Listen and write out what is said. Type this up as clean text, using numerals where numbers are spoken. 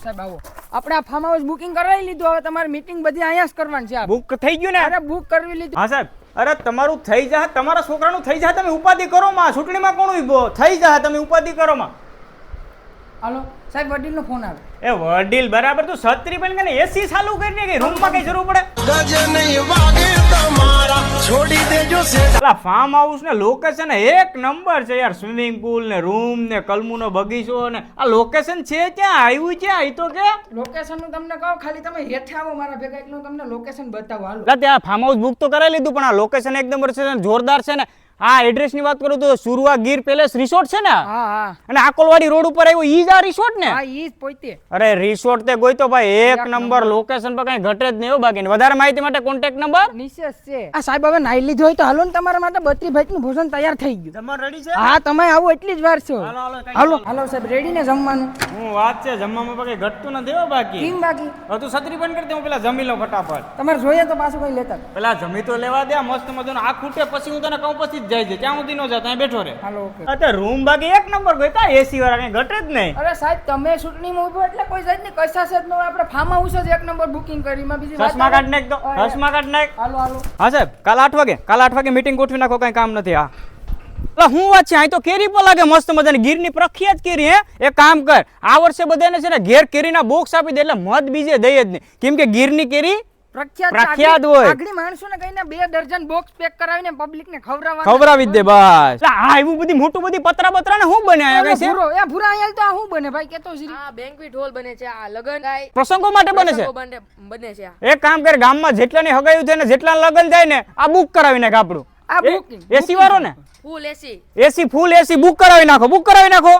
સાહેબ આવો. આપણે આ ફાર્મ હાઉસ બુકિંગ કરાવી લીધું, હવે તમારી મીટિંગ બધી અહીંયા જ કરવાની છે. બુક થઈ ગયું ને? અરે બુક કરવી લીધું. હા સાહેબ, અરે તમારું થઈ જાય, તમારા છોકરાનું થઈ જાય, તમે ઉપાધિ કરો માં. ચૂંટણીમાં કોણ ઉભો થઈ જાય, તમે ઉપાધિ કરો માં. હાલો સાહેબ, વડીલનો ફોન આવે. એ વડીલ બરાબર, તું છત્રી પણ કે એસી ચાલુ કરીને કે રૂમમાં કઈ જરૂર પડે? ફાર્મ હાઉસ ને લોકેશન એક નંબર છે યાર. સ્વિમિંગ પુલ ને રૂમ ને કલમુનો બગીચો ને આ લોકેશન છે ક્યાં આવ્યું છે? આ તો કે લોકેશન નું તમને કહો, ખાલી તમે હેઠે આવો મારા ભેગા, એકલું તમને લોકેશન બતાવો. હાલો ત્યાં ફાર્મ હાઉસ બુક તો કરાવી લીધું, પણ આ લોકેશન એક નંબર છે, જોરદાર છે ને. આ એડ્રેસ ની વાત કરું તો સુરવા ગીર પેલેસ રિસોર્ટ છે ને, હા હા, અને આકોલવાડી રોડ ઉપર આવ્યો ઈ જ આ રિસોર્ટ ને? હા ઈ જ પોતે. અરે રિસોર્ટ તે ગોઈ તો ભાઈ એક નંબર, લોકેશન પર કઈ ઘટે જ નહીં. બાકી વધારે માહિતી માટે કોન્ટેક્ટ નંબર નીચે છે. આ સાહેબ હવે નાઈ લીધું હોય તો હાલો ને, તમારા માટે 32 ભાઈનું ભોજન તૈયાર થઈ ગયું. તમારે રેડી છે? હા તમે આવો એટલી જ વાર છો. હાલો હાલો સાહેબ, રેડી ને જમવાનું? હું વાત છે, જમવામાં કઈ ઘટતું નથી હો. બાકી કેમ બાકી? હવે તું છત્રી બંધ કરી દે, હું પેલા જમી લઉં ફટાફટ. તમારે જોઈએ તો પાછું કઈ લેતા. પેલા જમી તો લેવા દે, મસ્ત મજાનો. આ ખૂટે પછી હું તને કહું, પછી જ જાય છે. ત્યાં સુધી નો જા, ત્યાં બેઠો રે. Hello okay. અત્યારે રૂમ બાકી એક નંબર ગઈ કા, એસી વાળા કઈ ઘટે જ નહીં. અરે સાહેબ, તમે ચૂંટણીમાં ઉભો એટલે કોઈ જાત ની કશા છે જ ન હોય. આપણે ફાર્મ હાઉસ જ એક નંબર બુકિંગ કરી, માં બીજી વાત. ચશ્મા કાઢ નાખ દો, ચશ્મા કાઢ નાખ. હાલો હાલો. હા સાહેબ, કાલ 8 વાગે મીટિંગ ગોઠવી નાખો, કઈ કામ નથી. હા હું વાત છે, અહીં તો કેરી પણ લાગે મસ્ત મજાની, ગીરની પ્રખ્યાત કેરી. હે એક કામ કર, આ વર્ષે બધાને છે ને ઘેર કેરીના બોક્સ આપી દે, એટલે મત બીજે દઈ જ નહીં. કેમ કે ગીરની કેરી પ્રખ્યાત હોય. આગળી માણસોને કહીને 2 દર્જન બોક્સ પેક કરાવીને પબ્લિક ને ખવડાવી દે બસ. આ એવું બધી મોટું બધી પતરા બતરા ને શું બને આયા કઈ છે? ભૂરો એ ભૂરા આયલ તો આ શું બને ભાઈ, કેતો શ્રી? આ બેન્ક્વેટ હોલ બને છે, આ લગન થાય પ્રસંગો માટે બને છે. બને છે. એક કામ કર, ગામમાં જેટલાની હગાયું થાય ને જેટલા લગન જાય ને, આ બુક કરાવી નાખ. આપણું આ બુકિંગ એસી વાળો ને, ફૂલ એસી એસી ફૂલ એસી બુક કરાવી નાખો, બુક કરાવી નાખો.